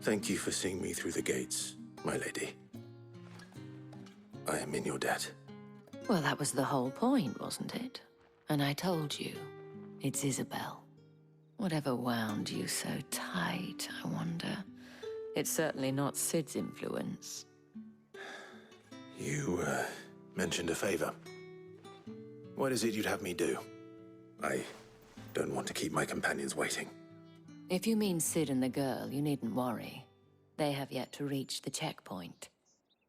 Thank you for seeing me through the gates, my lady. I am in your debt. Well, that was the whole point, wasn't it? And I told you, it's Isabel. Whatever wound you so tight, I wonder. It's certainly not Cid's influence. You, mentioned a favor. What is it you'd have me do? I don't want to keep my companions waiting. If you mean Cid and the girl, you needn't worry. They have yet to reach the checkpoint.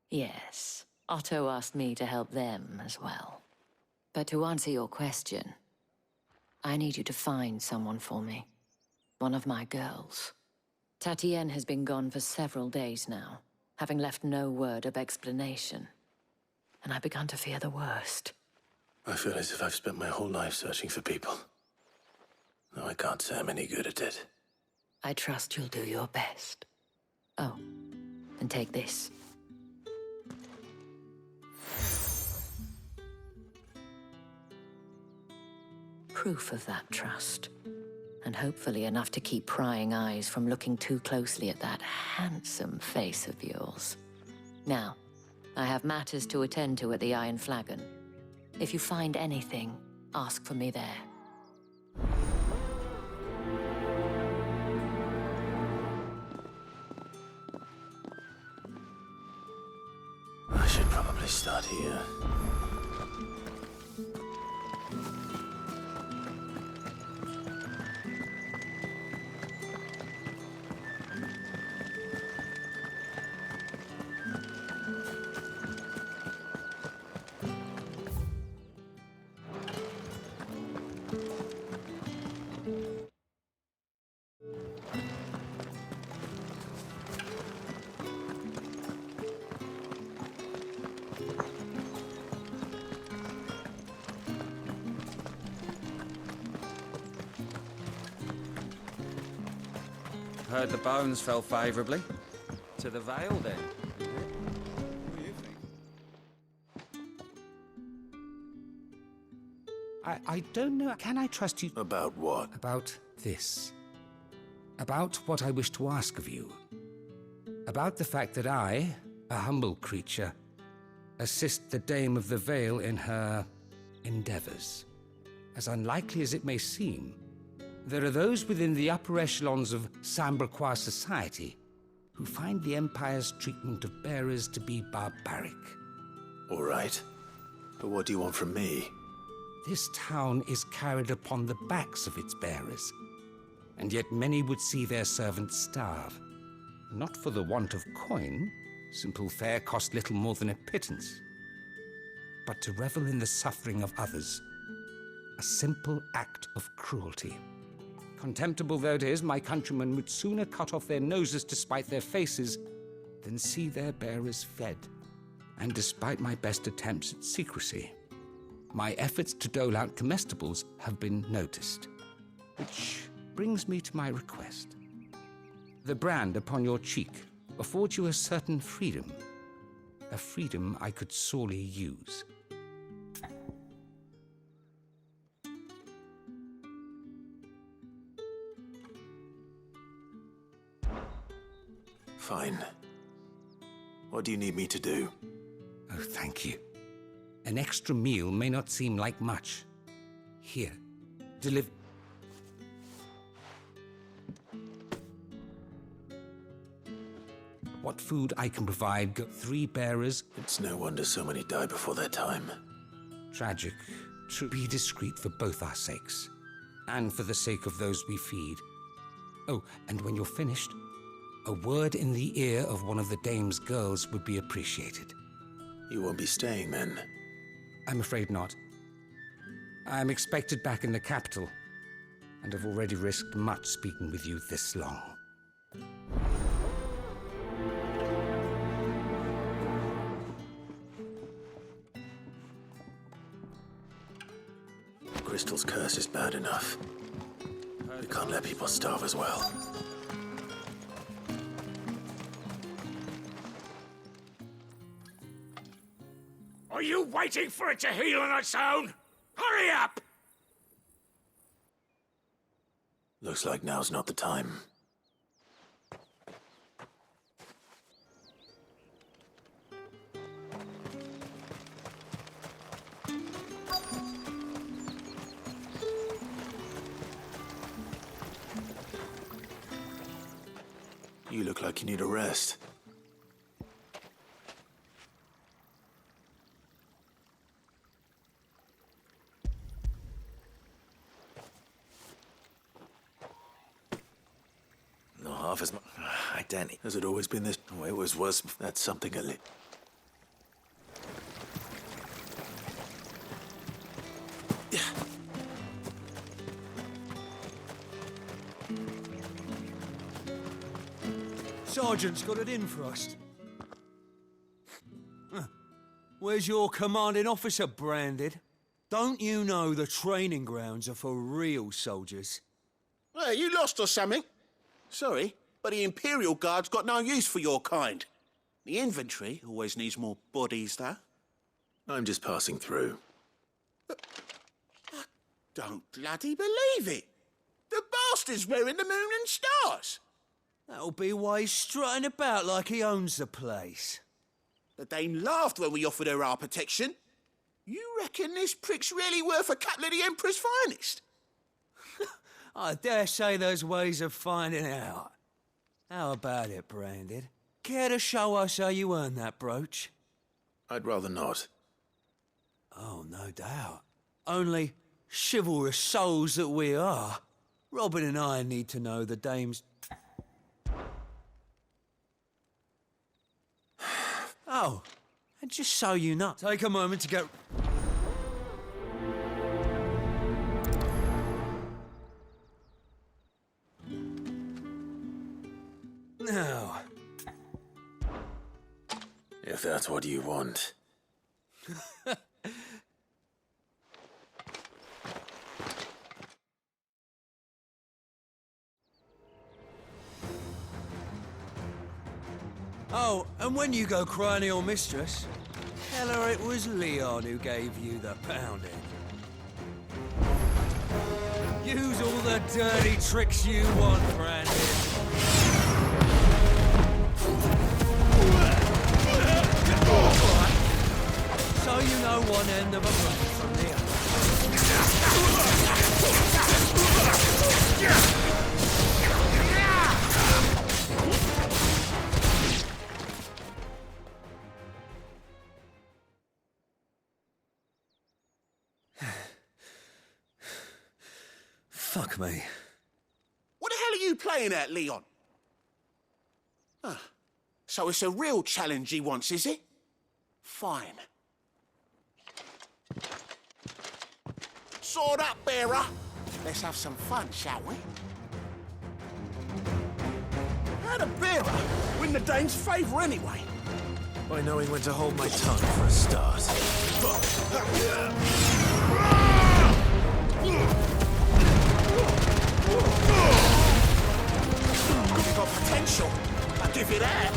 Yes, Otto asked me to help them as well. But to answer your question, I need you to find someone for me. One of my girls. Tatienne has been gone for several days now, having left no word of explanation. And I've begun to fear the worst. I feel as if I've spent my whole life searching for people. No, I can't say I'm any good at it. I trust you'll do your best. Oh, and take this. Proof of that trust. And hopefully enough to keep prying eyes from looking too closely at that handsome face of yours. Now, I have matters to attend to at the Iron Flagon. If you find anything, ask for me there. I should probably start here. Heard the bones fell favourably. To the Vale, then. What do you think? I don't know. Can I trust you? About what? About this. About what I wish to ask of you. About the fact that I, a humble creature, assist the Dame of the Vale in her endeavours. As unlikely as it may seem, there are those within the upper echelons of Sambraquois society who find the Empire's treatment of bearers to be barbaric. All right. But what do you want from me? This town is carried upon the backs of its bearers, and yet many would see their servants starve. Not for the want of coin, simple fare cost little more than a pittance, but to revel in the suffering of others, a simple act of cruelty. Contemptible though it is, my countrymen would sooner cut off their noses to spite their faces than see their bearers fed. And despite my best attempts at secrecy, my efforts to dole out comestibles have been noticed. Which brings me to my request. The brand upon your cheek affords you a certain freedom. A freedom I could sorely use. Fine. What do you need me to do? Oh, thank you. An extra meal may not seem like much. Here, deliver. What food I can provide, 3 bearers. It's no wonder so many die before their time. Tragic. Be discreet for both our sakes, and for the sake of those we feed. Oh, and when you're finished, a word in the ear of one of the Dame's girls would be appreciated. You won't be staying, then? I'm afraid not. I'm expected back in the capital, and have already risked much speaking with you this long. Crystal's curse is bad enough. We can't let people starve as well. Are you waiting for it to heal on its own? Hurry up! Looks like now's not the time. You look like you need a rest. Not half as much. Identity. Has it always been this? Oh, it was worse. That's something a li... Sergeant's got it in for us. Where's your commanding officer, Branded? Don't you know the training grounds are for real soldiers? Hey, you lost or something? Sorry, but the Imperial Guard's got no use for your kind. The infantry always needs more bodies, though. I'm just passing through. Don't bloody believe it. The bastard's wearing the moon and stars. That'll be why he's strutting about like he owns the place. The Dame laughed when we offered her our protection. You reckon this prick's really worth a couple of the Emperor's finest? I dare say there's ways of finding out. How about it, Branded? Care to show us how you earned that brooch? I'd rather not. Oh, no doubt. Only chivalrous souls that we are, Robin and I need to know the Dame's... Oh, and just so you know, take a moment to get... Now... If that's what you want. Oh, and when you go crying to your mistress, tell her it was Leon who gave you the pounding. Use all the dirty tricks you want, Brandon. So you know one end of a rope from the Fuck me. What the hell are you playing at, Leon? So it's a real challenge he wants, is it? Fine. Sword up, bearer. Let's have some fun, shall we? How'd a bearer win the Dane's favour anyway? By knowing when to hold my tongue for a start. You've got potential. I'll give you that.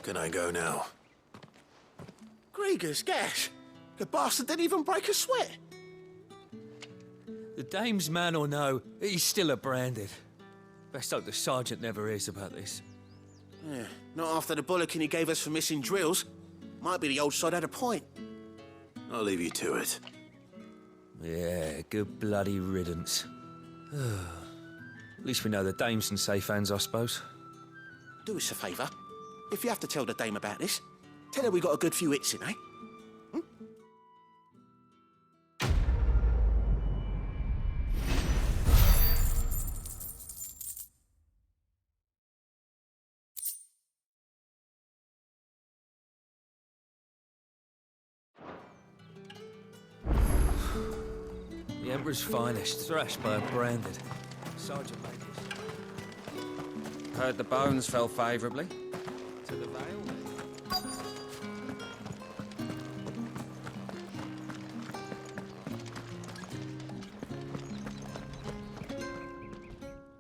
Can I go now? Grieger's gas. The bastard didn't even break a sweat. The Dame's man or no, he's still a Branded. Best hope the Sergeant never hears about this. Yeah, not after the bollocking he gave us for missing drills. Might be the old sod had a point. I'll leave you to it. Yeah, good bloody riddance. At least we know the Dame's in safe hands, I suppose. Do us a favour. If you have to tell the Dame about this, tell her we got a good few hits in, eh? The Emperor's finest, thrashed by a Branded. Sergeant Majors. Heard the bones fell favourably to the Vale.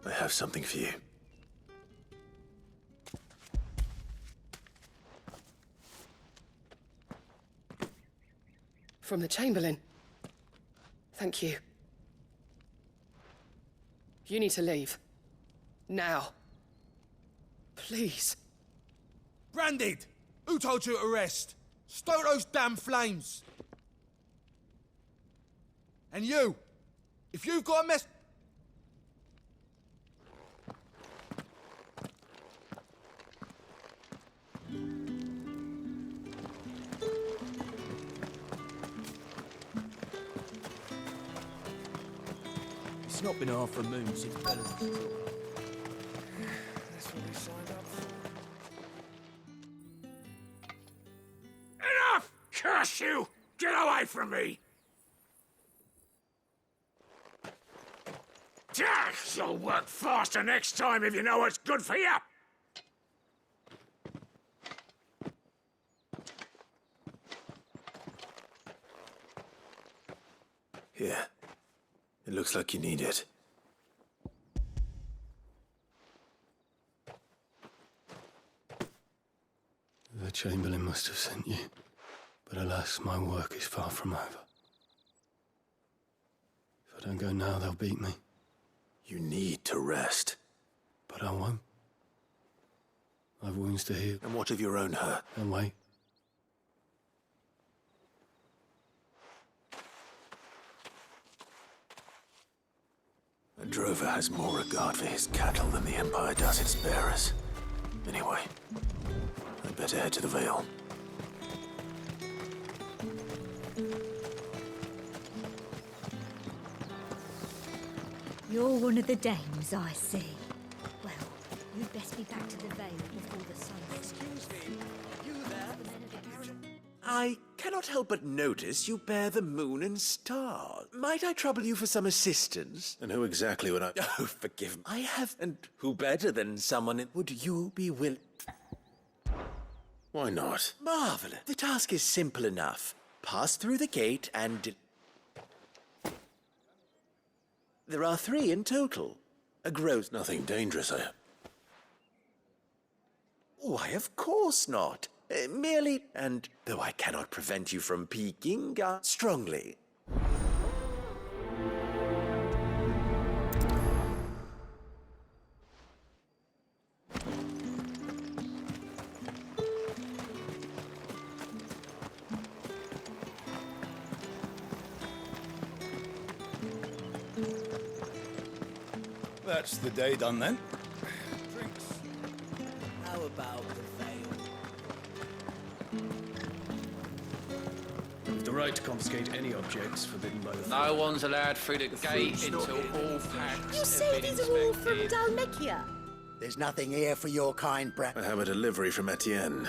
I have something for you. From the Chamberlain. Thank you. You need to leave. Now. Please. Branded! Who told you to rest? Stoke those damn flames! And you! If you've got a mess... It's not been half a moon since Balance. That's what we signed up for. Enough! Curse you! Get away from me! You'll work faster next time if you know what's good for you! Here. It looks like you need it. The Chamberlain must have sent you, but alas, my work is far from over. If I don't go now, they'll beat me. You need to rest. But I won't. I've wounds to heal. And what of your own hurt? And wait. A drover has more regard for his cattle than the Empire does its bearers. Anyway, I'd better head to the Vale. You're one of the dames, I see. Well, you'd best be back to the Vale before the sun sets. Excuse me, you there? I cannot help but notice you bear the moon and star. Might I trouble you for some assistance? And who exactly would I... Oh, forgive me. I have... And who better than someone... Would you be willing... Why not? Marvelous. The task is simple enough. Pass through the gate and... There are 3 in total. A gross... Nothing dangerous, I... Why, of course not. Merely... And though I cannot prevent you from peeking, strongly. That's the day done then. Drinks. How about the Vale? With the right to confiscate any objects forbidden by the... No one's allowed through the gate until all packs You say these are all from Dalmekia? There's nothing here for your kind, I have a delivery from Etienne.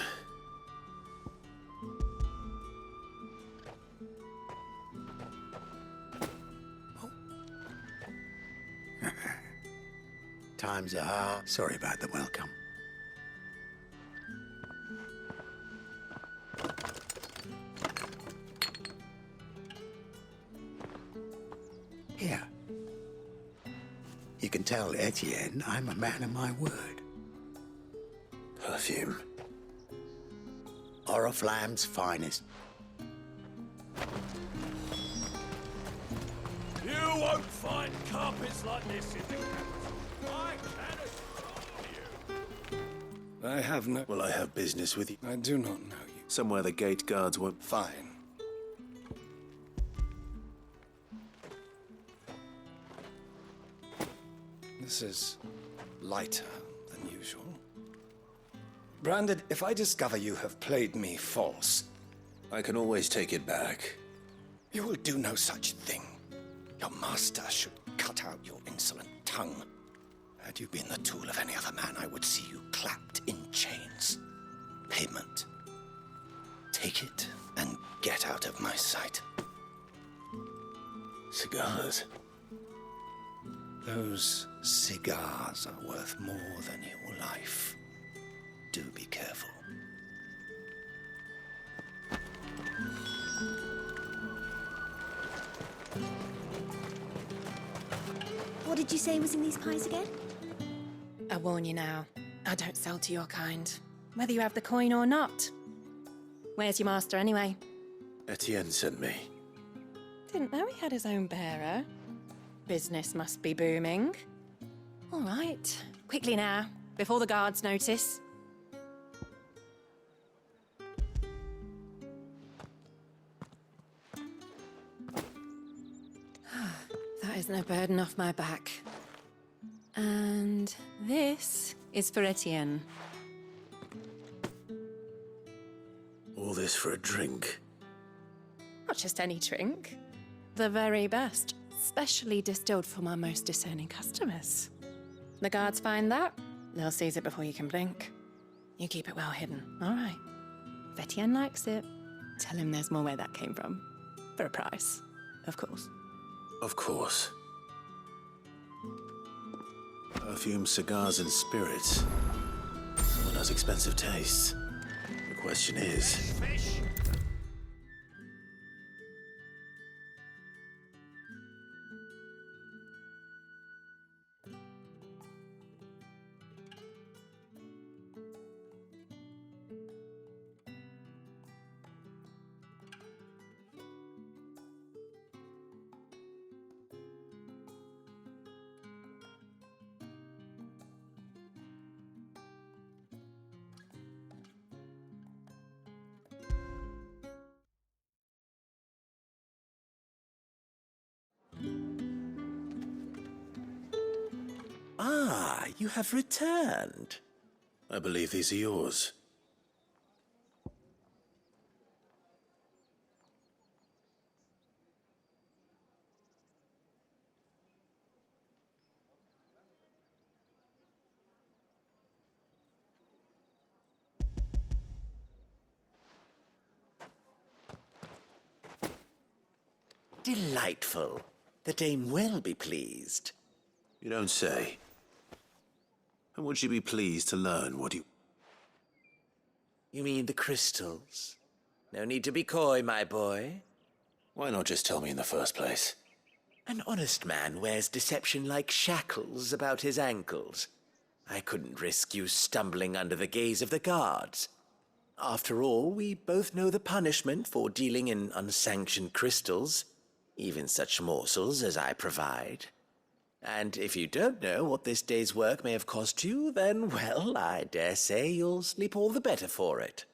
Times are hard. Sorry about the welcome. Here. You can tell Etienne I'm a man of my word. Perfume. Oriflamme's finest. You won't find carpets like this in the capital. I can assure you. I have no... Well, I have business with you. I do not know you. Somewhere the gate guards won't... Fine. This is lighter than usual. Branded, if I discover you have played me false... I can always take it back. You will do no such thing. Your master should cut out your insolent tongue. Had you been the tool of any other man, I would see you clapped in chains. Payment. Take it and get out of my sight. Cigars. Those cigars are worth more than your life. Do be careful. What did you say was in these pies again? I warn you now, I don't sell to your kind, whether you have the coin or not. Where's your master, anyway? Etienne sent me. Didn't know he had his own bearer. Business must be booming. All right, quickly now, before the guards notice. That is no burden off my back. And this is for Etienne. All this for a drink. Not just any drink. The very best, specially distilled for my most discerning customers. The guards find that, they'll seize it before you can blink. You keep it well hidden, all right? If Etienne likes it, tell him there's more where that came from. For a price, of course. Of course. Perfume, cigars, and spirits. Someone has expensive tastes. The question is... Ah, you have returned. I believe these are yours. Delightful. The dame will be pleased. You don't say. And would she be pleased to learn what you... You mean the crystals? No need to be coy, my boy. Why not just tell me in the first place? An honest man wears deception like shackles about his ankles. I couldn't risk you stumbling under the gaze of the guards. After all, we both know the punishment for dealing in unsanctioned crystals, even such morsels as I provide. And if you don't know what this day's work may have cost you, then, well, I dare say you'll sleep all the better for it.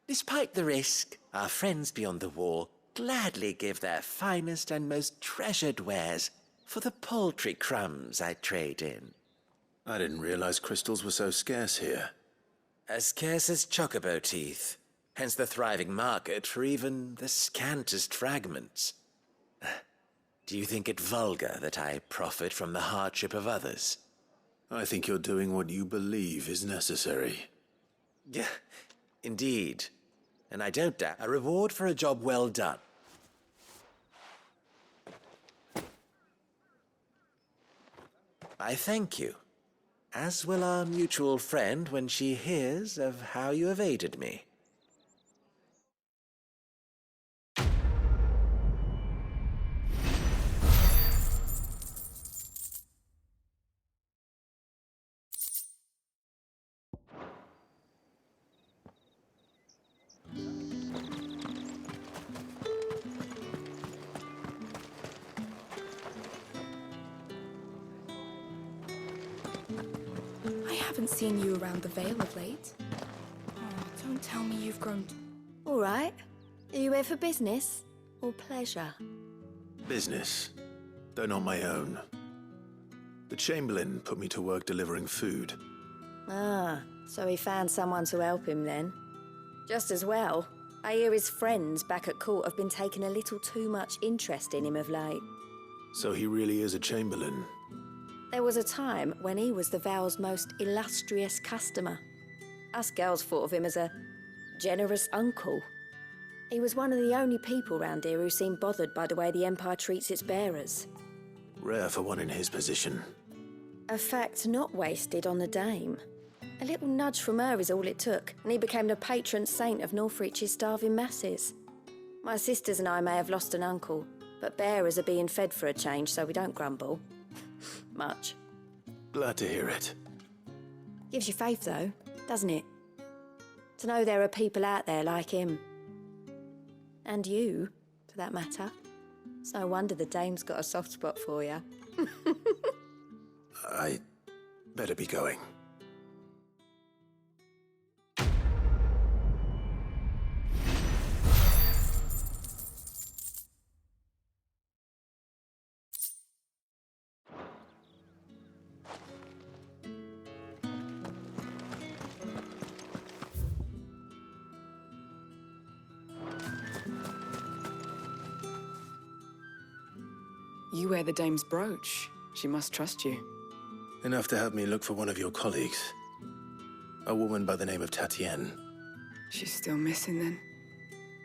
Despite the risk, our friends beyond the wall gladly give their finest and most treasured wares for the paltry crumbs I trade in. I didn't realize crystals were so scarce here. As scarce as chocobo teeth, hence the thriving market for even the scantest fragments. Do you think it vulgar that I profit from the hardship of others? I think you're doing what you believe is necessary. Yeah, indeed. And I don't doubt a reward for a job well done. I thank you, as will our mutual friend when she hears of how you have aided me. I haven't seen you around the Vale of late. Oh, don't tell me you've grown... All right. Are you here for business or pleasure? Business, though not my own. The Chamberlain put me to work delivering food. Ah, so he found someone to help him then. Just as well. I hear his friends back at court have been taking a little too much interest in him of late. So he really is a Chamberlain. There was a time when he was the Vale's most illustrious customer. Us girls thought of him as a generous uncle. He was one of the only people round here who seemed bothered by the way the Empire treats its bearers. Rare for one in his position. A fact not wasted on the dame. A little nudge from her is all it took, and he became the patron saint of Northreach's starving masses. My sisters and I may have lost an uncle, but bearers are being fed for a change, so we don't grumble. Much. Glad to hear it. Gives you faith, though, doesn't it? To know there are people out there like him. And you, for that matter. It's no wonder the dame's got a soft spot for you. I better be going. You wear the dame's brooch. She must trust you. Enough to have me look for one of your colleagues. A woman by the name of Tatienne. She's still missing then.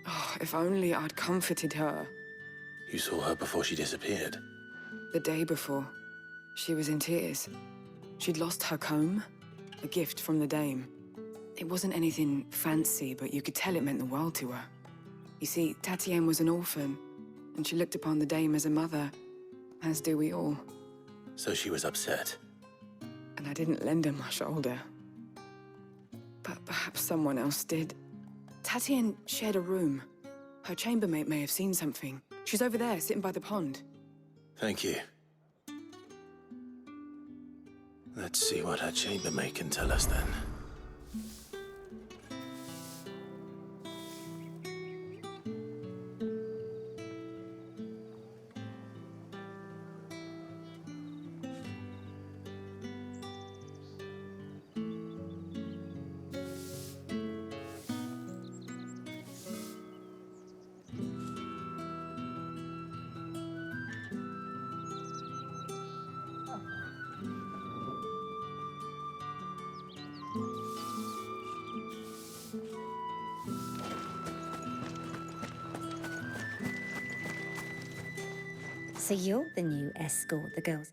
Oh, if only I'd comforted her. You saw her before she disappeared. The day before, she was in tears. She'd lost her comb, a gift from the dame. It wasn't anything fancy, but you could tell it meant the world to her. You see, Tatienne was an orphan, and she looked upon the dame as a mother, as do we all. So she was upset. And I didn't lend her my shoulder. But perhaps someone else did. Tatienne shared a room. Her chambermaid may have seen something. She's over there, sitting by the pond. Thank you. Let's see what her chambermaid can tell us then. So you're the new escort the girls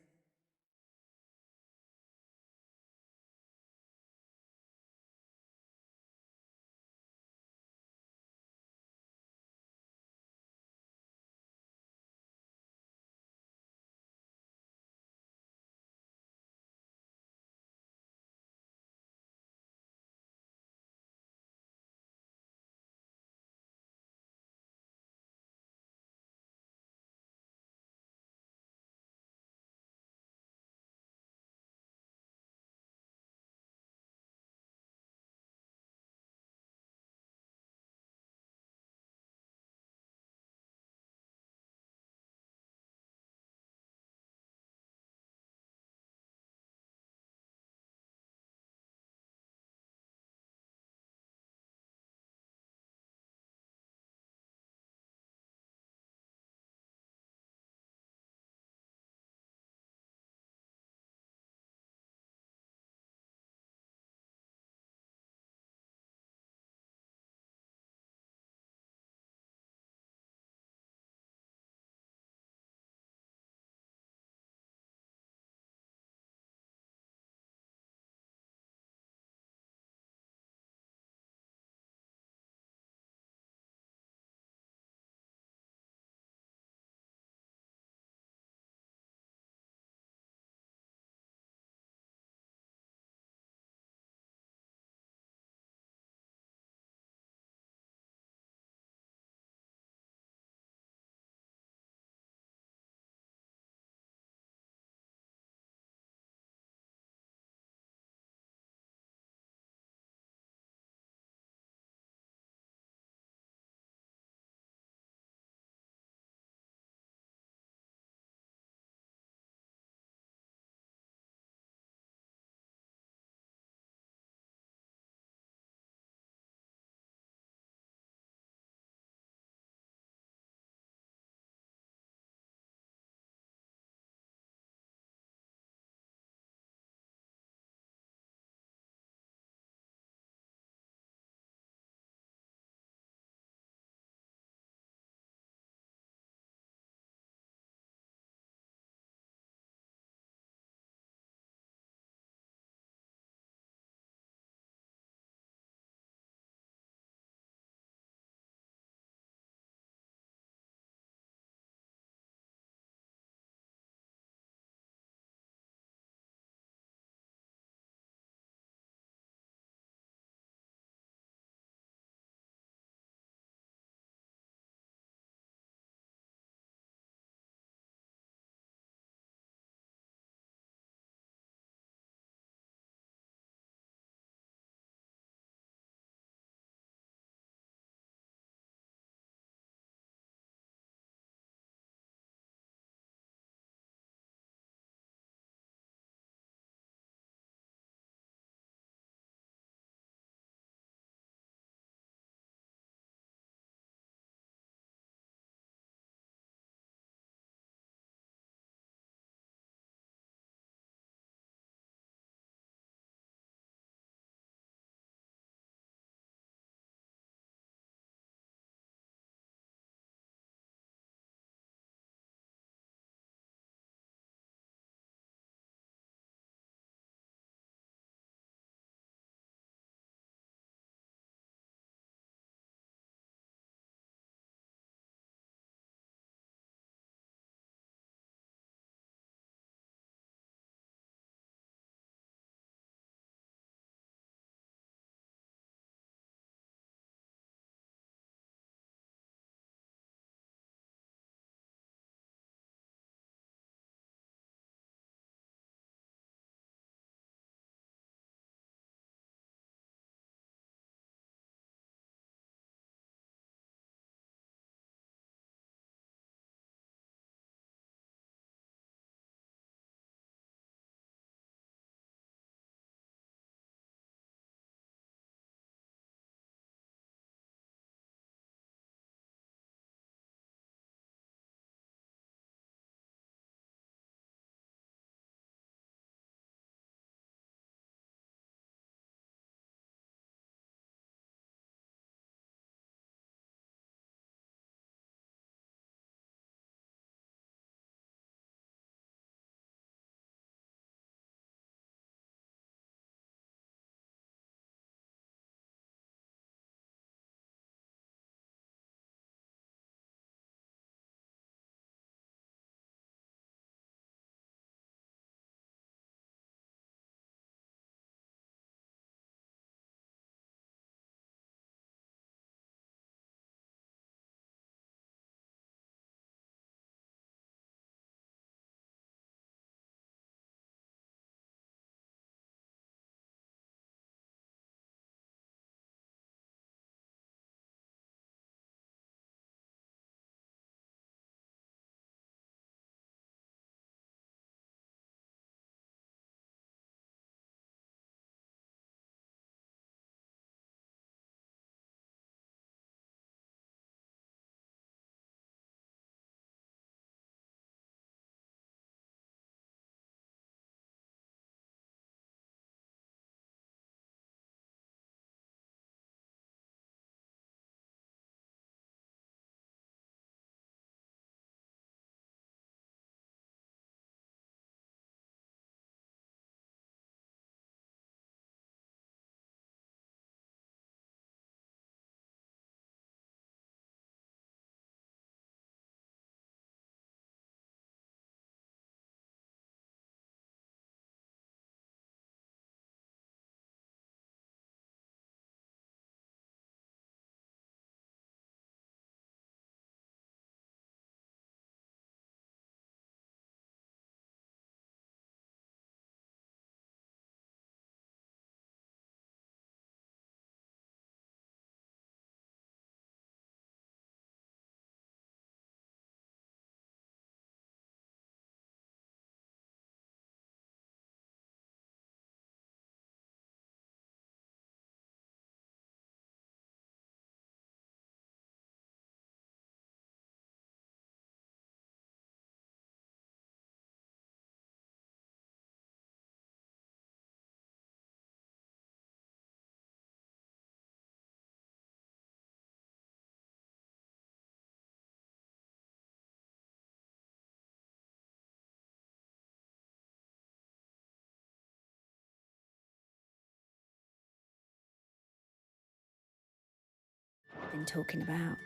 been talking about.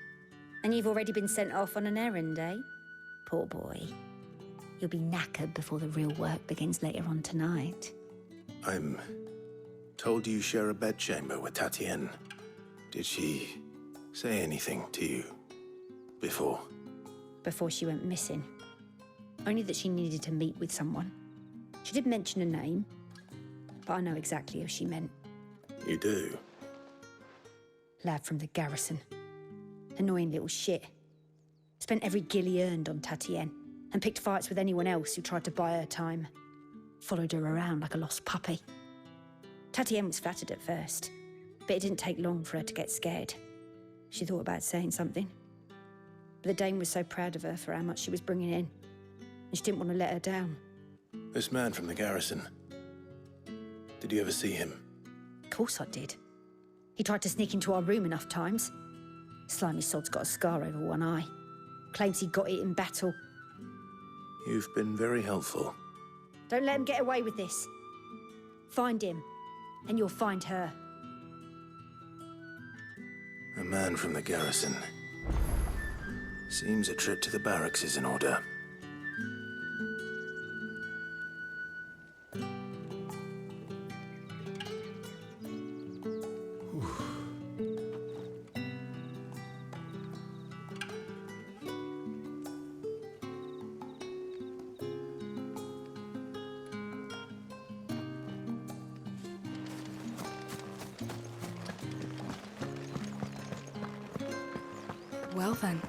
And you've already been sent off on an errand, eh? Poor boy. You'll be knackered before the real work begins later on tonight. I'm told you share a bedchamber with Tatienne. Did she say anything to you before? Before she went missing. Only that she needed to meet with someone. She did mention a name, but I know exactly who she meant. You do? Lad from the garrison. Annoying little shit. Spent every gil he earned on Tatienne, and picked fights with anyone else who tried to buy her time. Followed her around like a lost puppy. Tatienne was flattered at first, but it didn't take long for her to get scared. She thought about saying something. But the Dame was so proud of her for how much she was bringing in, and she didn't want to let her down. This man from the garrison. Did you ever see him? Of course I did. He tried to sneak into our room enough times. Slimy sod's got a scar over one eye. Claims he got it in battle. You've been very helpful. Don't let him get away with this. Find him, and you'll find her. A man from the garrison. Seems a trip to the barracks is in order. Well then,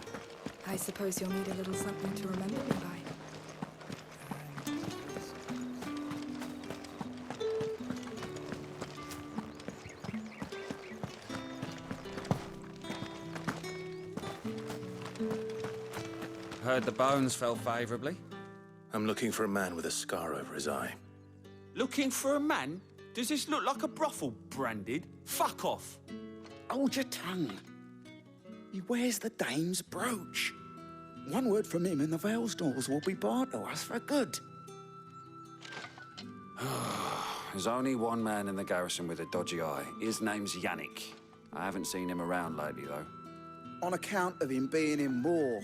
I suppose you'll need a little something to remember me by. Heard the bones fell favourably. I'm looking for a man with a scar over his eye. Looking for a man? Does this look like a brothel, Branded? Fuck off! Hold your tongue. He wears the Dame's brooch. One word from him and the Vale's doors will be barred to us for good. There's only one man in the garrison with a dodgy eye. His name's Yannick. I haven't seen him around lately, though. On account of him being in war.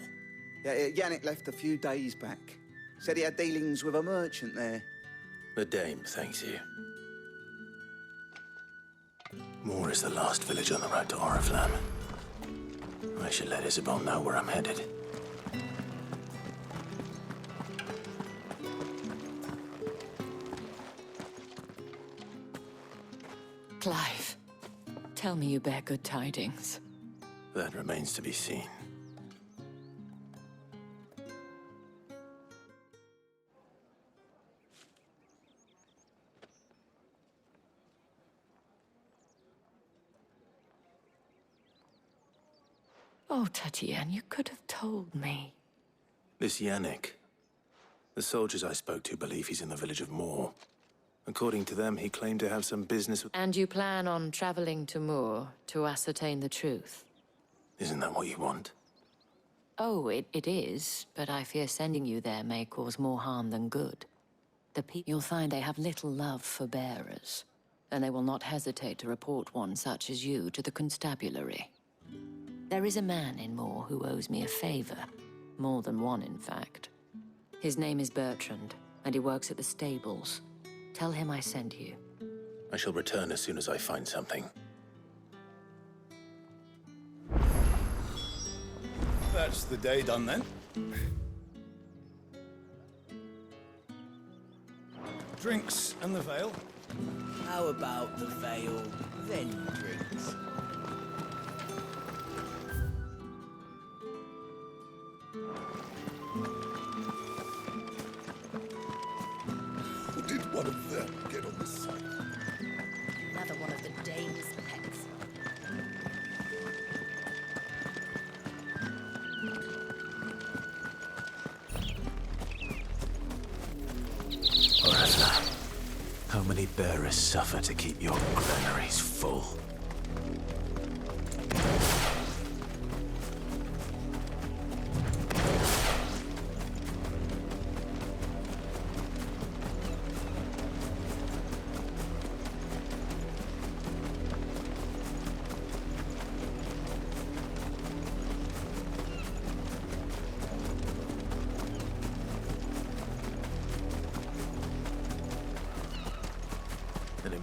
Yeah, Yannick left a few days back. Said he had dealings with a merchant there. The Dame thanks you. Moor is the last village on the road to Oriflamme. I should let Isabel know where I'm headed. Clive, tell me you bear good tidings. That remains to be seen. Oh, Tatienne, you could have told me. This Yannick. The soldiers I spoke to believe he's in the village of Moor. According to them, he claimed to have some business with... And you plan on traveling to Moor to ascertain the truth? Isn't that what you want? Oh, it is, but I fear sending you there may cause more harm than good. You'll find they have little love for bearers, and they will not hesitate to report one such as you to the constabulary. There is a man in Moor who owes me a favor. More than one, in fact. His name is Bertrand, and he works at the stables. Tell him I sent you. I shall return as soon as I find something. That's the day done then. Drinks and the Vale. How about the Vale, then drinks? Did one of them get on the site? Another one of the Dame's pets. Oriflamme, how many bearers suffer to keep your granaries full?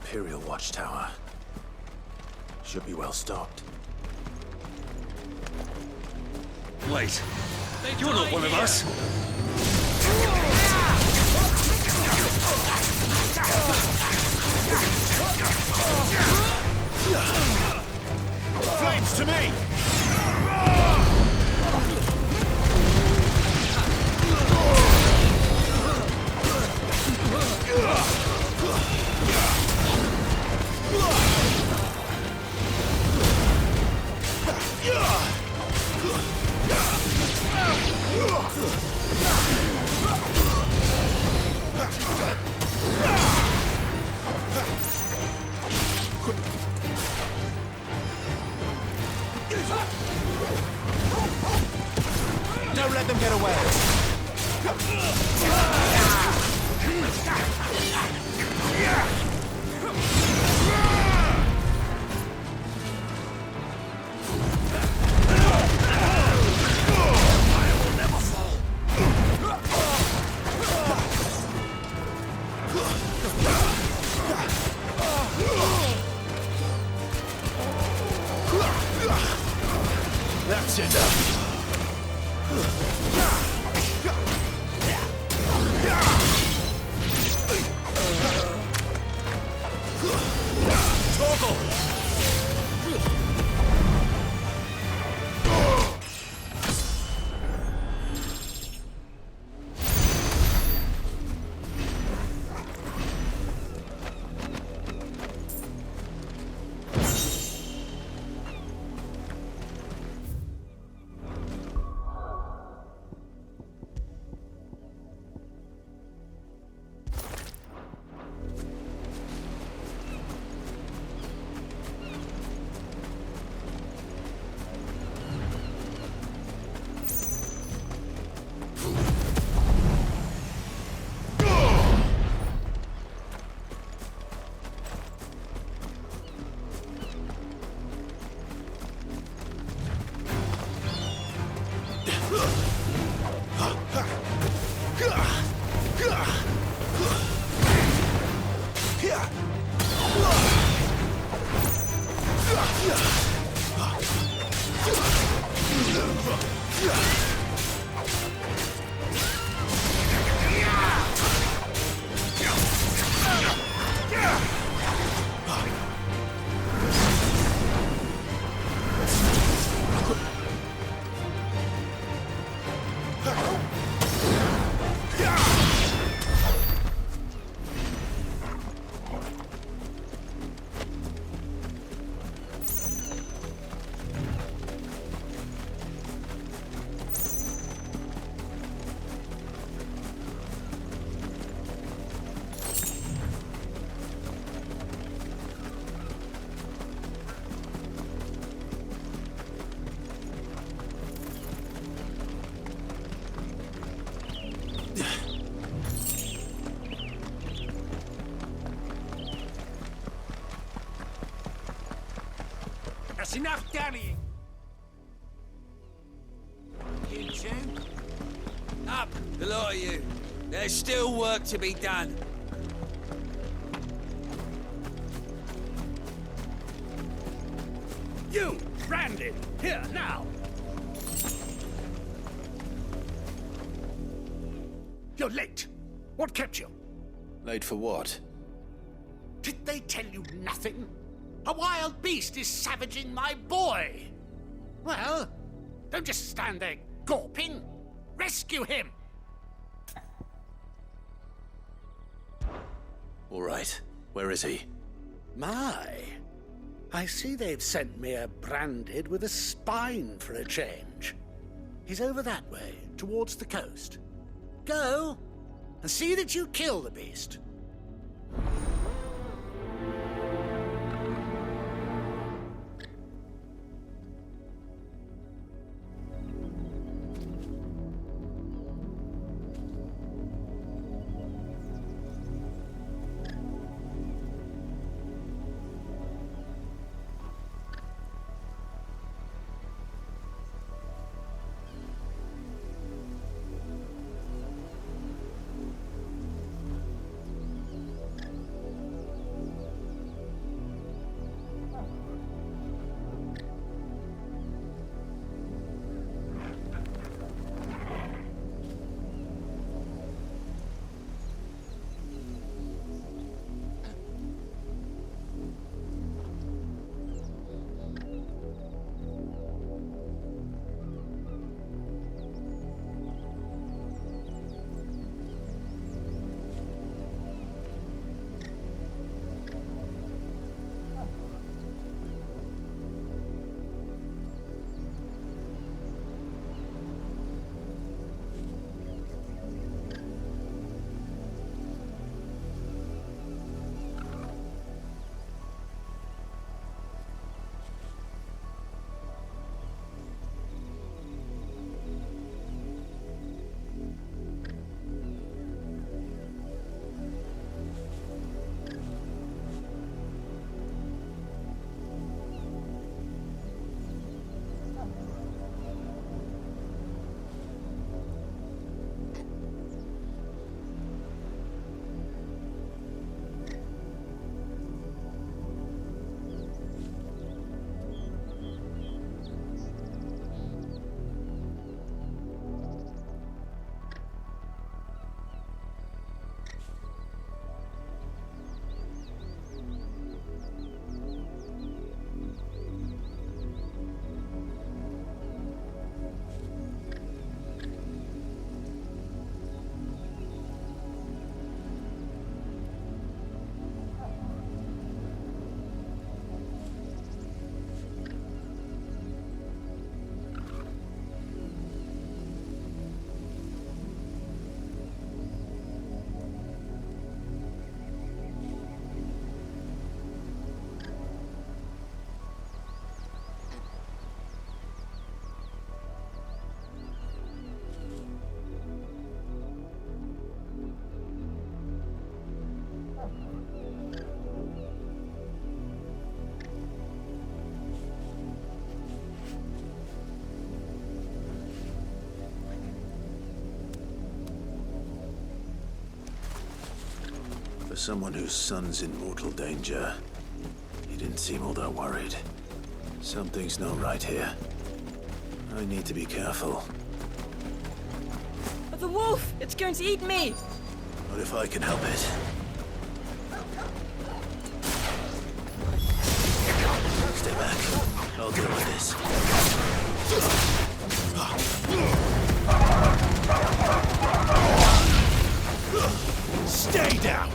Imperial Watchtower. Should be well stocked. Wait, you're not one of us. Flames to me! Don't let them get away. That's enough. That's enough dallying. You two? Up, the lot of you. There's still work to be done. You, Branded, here, now. You're late. What kept you? Late for what? Did they tell you nothing? A wild beast is savaging my boy. Well, don't just stand there gawping. Rescue him. All right. Where is he? My. I see they've sent me a Branded with a spine for a change. He's over that way, towards the coast. Go, and see that you kill the beast. someone whose son's in mortal danger, he didn't seem all that worried. Something's not right here. I need to be careful. The wolf! It's going to eat me! What if I can help it? Stay back. I'll deal with this. Stay down!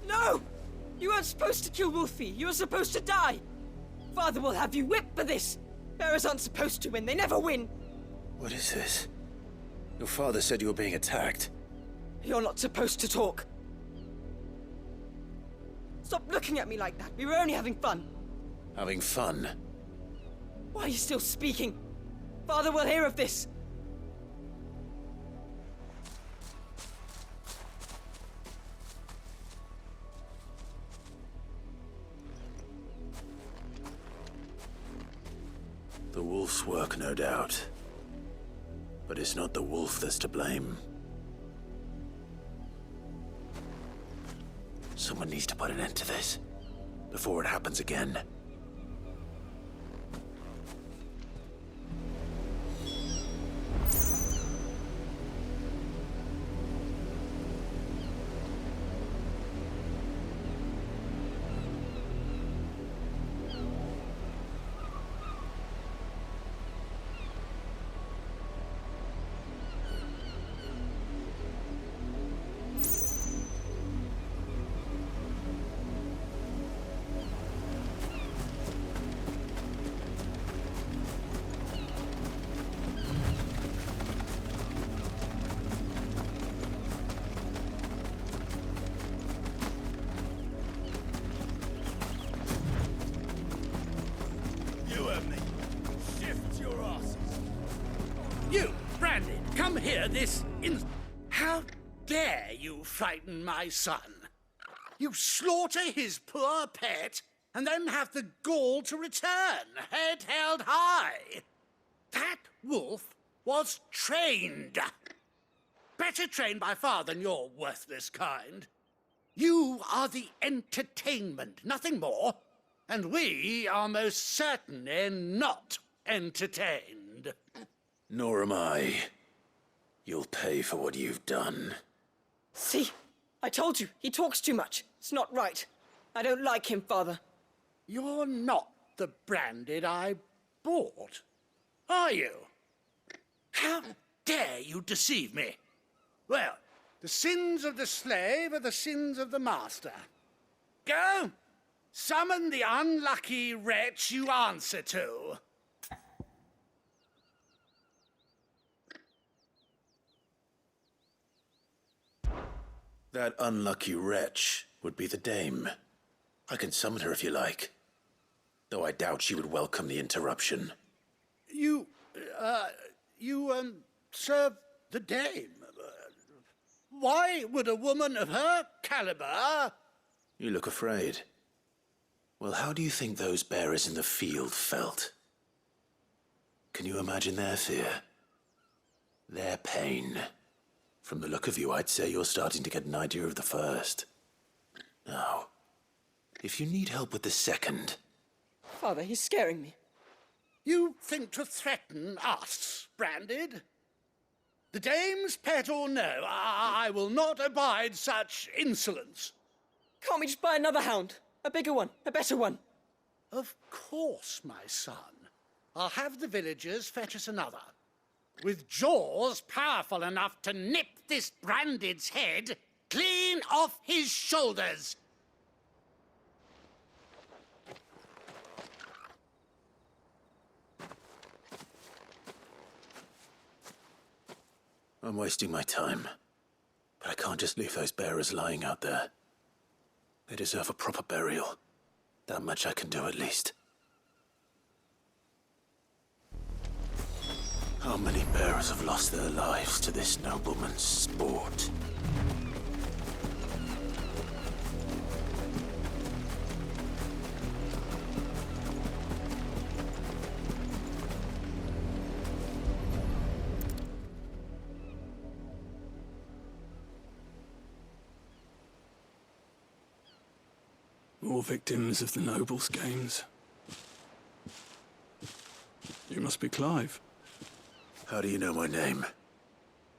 No! You weren't supposed to kill Wolfie. You were supposed to die. Father will have you whipped for this. Bearers aren't supposed to win. They never win. What is this? Your father said you were being attacked. You're not supposed to talk. Stop looking at me like that. We were only having fun. Having fun? Why are you still speaking? Father will hear of this. The wolf's work, no doubt. But it's not the wolf that's to blame. Someone needs to put an end to this, before it happens again. You, Brandon, come here How dare you frighten my son? You slaughter his poor pet, and then have the gall to return, head held high. That wolf was trained. Better trained by far than your worthless kind. You are the entertainment, nothing more. And we are most certainly not entertained. Nor am I. You'll pay for what you've done. See? I told you, he talks too much. It's not right. I don't like him, Father. You're not the Branded I bought, are you? How dare you deceive me? Well, the sins of the slave are the sins of the master. Go! Summon the unlucky wretch you answer to. That unlucky wretch would be the dame. I can summon her if you like. Though I doubt she would welcome the interruption. You serve the dame. Why would a woman of her caliber... You look afraid. Well, how do you think those bearers in the field felt? Can you imagine their fear? Their pain? From the look of you, I'd say you're starting to get an idea of the first. Now, if you need help with the second... Father, he's scaring me. You think to threaten us, Branded? The dame's pet or no, I will not abide such insolence. Can't we just buy another hound? A bigger one, a better one. Of course, my son. I'll have the villagers fetch us another. With jaws powerful enough to nip this Branded's head clean off his shoulders. I'm wasting my time. But I can't just leave those bearers lying out there. They deserve a proper burial. That much I can do at least. How many bearers have lost their lives to this nobleman's sport? More victims of the Nobles' games. You must be Clive. How do you know my name?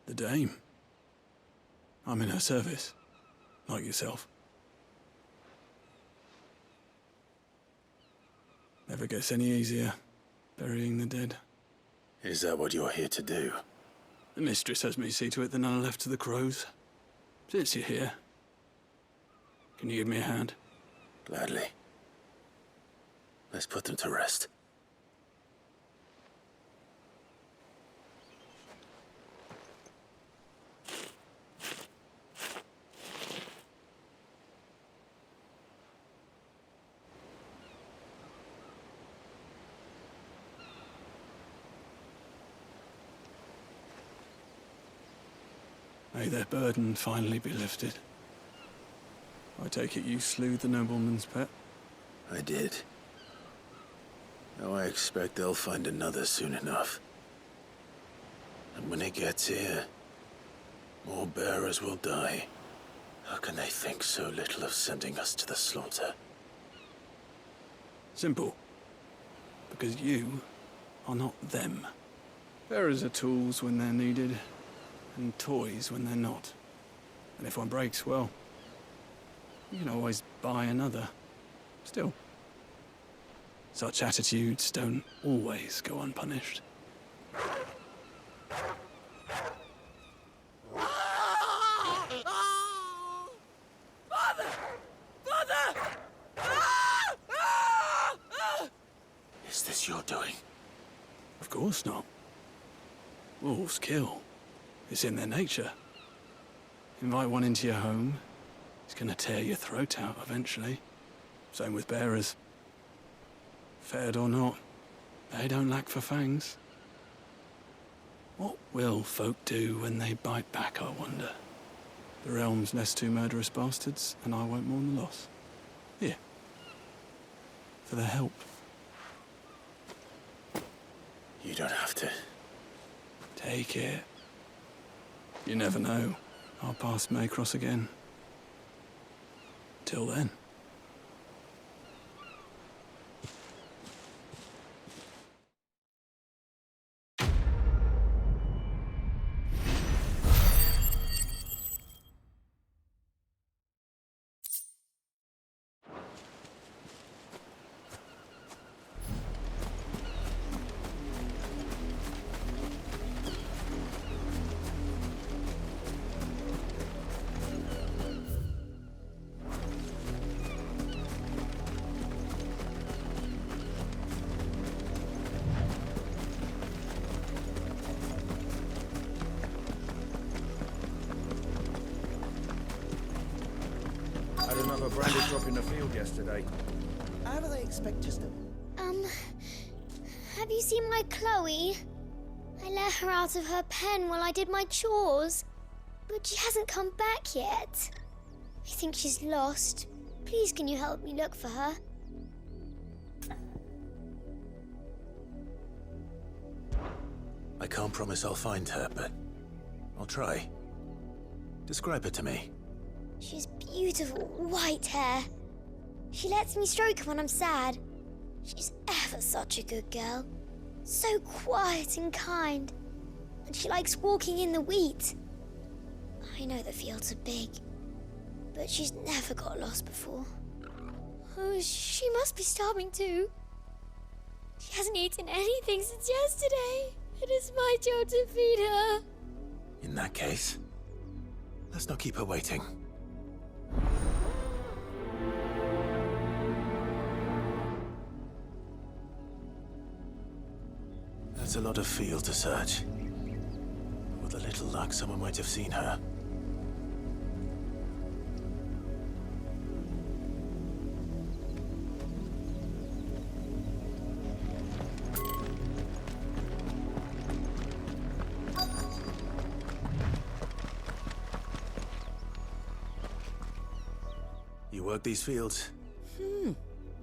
The Dame. I'm in her service, like yourself. Never gets any easier, burying the dead. Is that what you're here to do? The mistress has me see to it that none are left to the crows. Since you're here, can you give me a hand? Gladly. Let's put them to rest. May their burden finally be lifted. I take it you slew the nobleman's pet? I did. Now I expect they'll find another soon enough. And when it gets here, more bearers will die. How can they think so little of sending us to the slaughter? Simple. Because you are not them. Bearers are tools when they're needed, and toys when they're not. And if one breaks, well, you can always buy another. Still, such attitudes don't always go unpunished. Father! Father! Is this your doing? Of course not. Wolves kill. It's in their nature. Invite one into your home, he's gonna tear your throat out eventually. Same with bearers. Fed or not, they don't lack for fangs. What will folk do when they bite back, I wonder? The realm's nest two murderous bastards, and I won't mourn the loss. Here. For their help. You don't have to. Take it. You never know. Our paths may cross again. Till then. Had another branded drop in the field yesterday. How do they expect us to... Have you seen my Chloe? I let her out of her pen while I did my chores. But she hasn't come back yet. I think she's lost. Please, can you help me look for her? I can't promise I'll find her, but I'll try. Describe her to me. She's beautiful, white hair. She lets me stroke her when I'm sad. She's ever such a good girl. So quiet and kind. And she likes walking in the wheat. I know the fields are big, but she's never got lost before. Oh, she must be starving too. She hasn't eaten anything since yesterday. It is my job to feed her. In that case, let's not keep her waiting. That's a lot of field to search. With a little luck, someone might have seen her. You work these fields?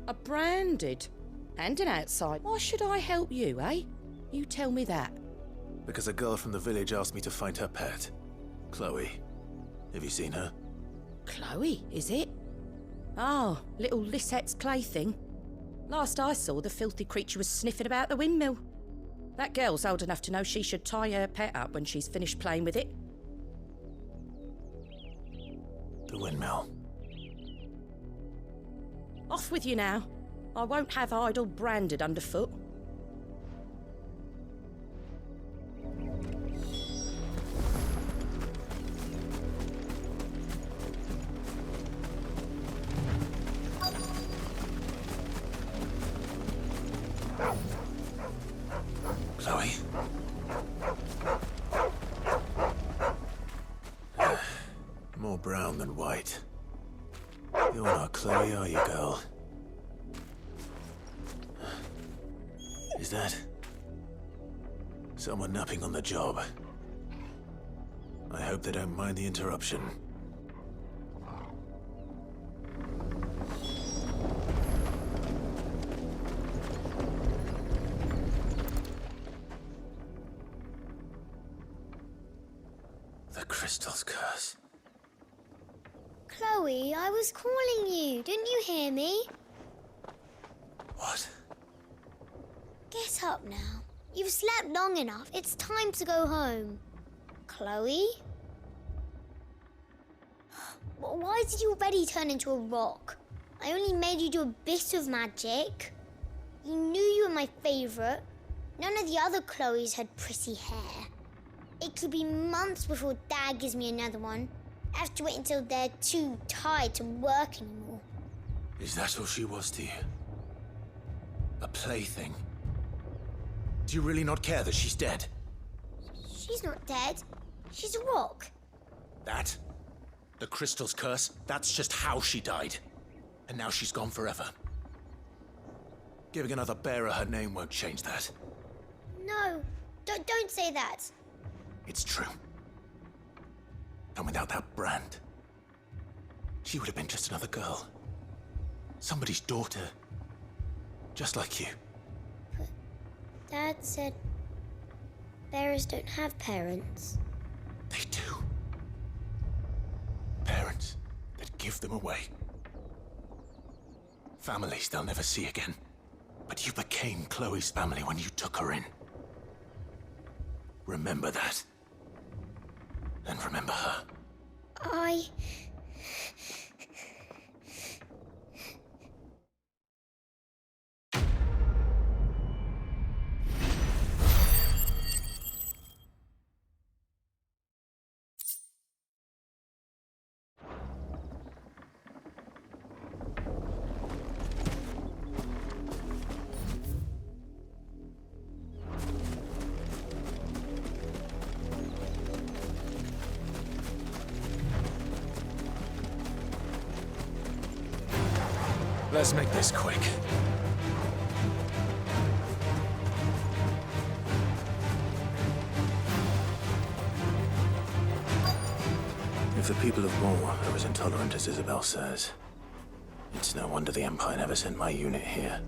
A branded. And an outside. Why should I help you, eh? You tell me that. Because a girl from the village asked me to find her pet. Chloe. Have you seen her? Chloe, is it? Oh, little Lisette's plaything. Last I saw, the filthy creature was sniffing about the windmill. That girl's old enough to know she should tie her pet up when she's finished playing with it. The windmill. Off with you now. I won't have idle branded underfoot. Chloe? More brown than white. You're not Chloe, are you, girl? Is that someone napping on the job? I hope they don't mind the interruption. The Crystal's curse. Chloe, I was calling you. Didn't you hear me? What? Get up now. You've slept long enough. It's time to go home. Chloe? Why did you already turn into a rock? I only made you do a bit of magic. You knew you were my favourite. None of the other Chloes had pretty hair. It could be months before Dad gives me another one. I have to wait until they're too tired to work anymore. Is that all she was to you? A plaything? Do you really not care that she's dead? She's not dead. She's a rock. That? The Crystal's curse? That's just how she died. And now she's gone forever. Giving another bearer her name won't change that. No, don't say that. It's true. And without that brand, she would have been just another girl. Somebody's daughter. Just like you. But Dad said bearers don't have parents. They do. Parents that give them away. Families they'll never see again. But you became Chloe's family when you took her in. Remember that. And remember her. Let's make this quick. If the people of Moore are as intolerant as Isabel says, it's no wonder the Empire never sent my unit here.